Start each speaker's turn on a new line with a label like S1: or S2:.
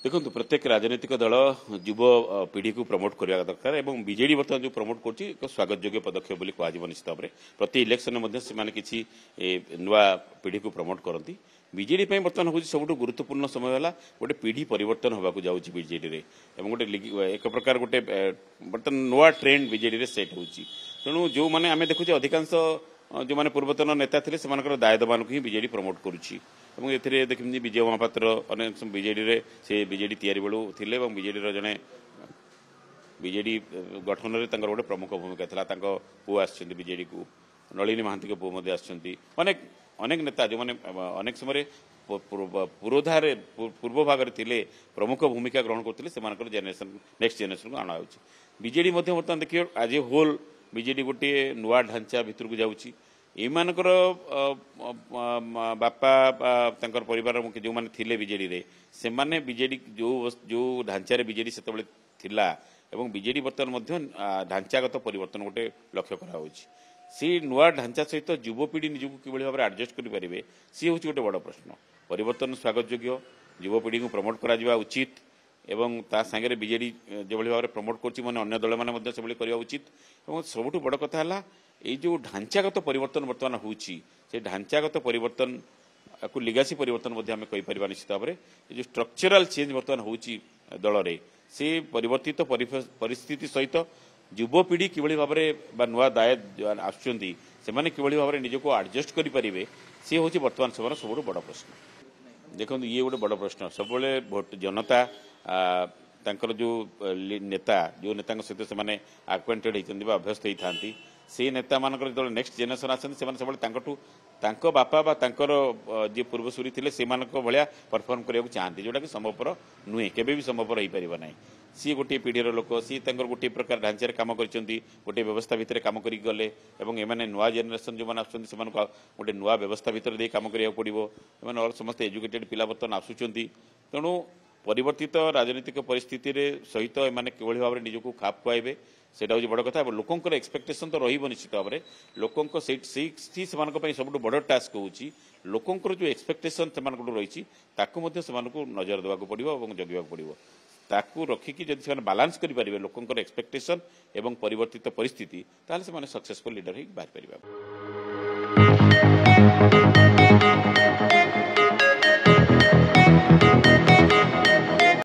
S1: देखो प्रत्येक राजनीतिक दल युव पीढ़ी को प्रमोट करने दरकार और बीजेडी बर्तमान जो प्रमोट कर स्वागत योग्य पदक्षेप बोली कह निश्चित भाव में प्रति इलेक्शन से किसी नुआ पीढ़ी को प्रमोट करती बीजेडी बर्तमान हूँ सब गुरुत्वपूर्ण समय है गोटे पीढ़ी परिवर्तन होगा जाऊँगी बीजेडी गोटे एक प्रकार गोटे बर्तमान नुआ ट्रेंड बीजेडी सेट हो तेणु जो मैंने आम देखुचे अधिकांश जो मैंने पूर्वतन नेता थे से दायित्वमान को ही बीजेडी प्रमोट करुच्ची देखते विजय महापात्र अनेक बीजेडी से बीजेडी तैयारी बेलू थे बीजेडी जड़े बीजेडी गठन में गोटे प्रमुख भूमिका था पु आजेडी को नलिनी महांती पु अनेक अनेक नेता जो मैंने अनेक समय पूर्वधार पूर्व भाग थे प्रमुख भूमिका ग्रहण करते जेनेरेशन नेक्स्ट जेनेरेशन को अणा बीजेडी बर्तमान देखिए आज होल बीजेडी गोटे नुआ ढांचा भितर को जाऊँगी एमानकर बापा परिवार जो मैंने थिले बीजेडी रे से माने बीजेडी जो ढांचा बीजेडी से थिला एवं बीजेडी बर्तमान ढांचागत परिवर्तन गोटे लक्ष्य करा सी नुआ ढांचा सहित युवपीढ़ी निजक किभली भाव एडजस्ट करें सी हूँ गोटे बड़ प्रश्न परिवर्तन स्वागत योग्य युवपीढ़ी को प्रमोट करा उचित एवं ता सांगे बीजेडी जो भाव में प्रमोट कर दल मैंने करवा उचित और सबुठ बड़ कथा है ये जो ढांचागत परिवर्तन बर्तमान होची ढांचागत परिवर्तन को लिगासी परिवर्तन आम कहीपर निश्चित भाव में जो स्ट्रक्चरल चेंज बर्तमान होची दल में से परिवर्तित परिस्थिति सहित युवपीढ़ी किभली भाव में नुआ दायित्व आसुँच से भाव में निजक एडजस्ट करें सी हूँ बर्तमान समय सब बड़ प्रश्न देखो ये गोटे बड़ प्रश्न सब भोट जनता तांकर जो नेता जो नेता सहित से आक्वेंटेड होती अभ्यस्त होती से नेता मानकर जो नेक्स्ट जेनेरेशन आसते बापा जी पूर्वसूरी थे से भाया परफॉर्म करने चाहती जोटा कि संभवपर नुहे केबे भी संभवपर हो पार ना सी गोटे पीढ़ीर लोक सी गोटे प्रकार ढांचार कम कर गोटे व्यवस्था भितर कम कर गले एमाने नुआ जेनेरेशन जो मैंने आसुँच गोटे नुआ व्यवस्था भितर दे कम करा पड़ो एम समस्त एजुकेटेड पिला बर्तमान आसुँच तेणु परिवर्तित राजनीतिक परिस्थिति सहित एमाने किभली भाव में निजक खाप खुआबे सेटा हूँ बड़ कथा लोकंर एक्सपेक्टेशन तो रही निश्चित भाव में लोकों सब बड़ टास्क हूँ लोकंर जो एक्सपेक्टेशन से रही नजर देवाक पड़ो और जगवा पड़ो ताकू रखिकी जब से बालांस करेंगे लोकंर एक्सपेक्टेशन एवं परिवर्तित परिस्थिति ताले से सक्सेसफुल लीडर ही बाहर पार।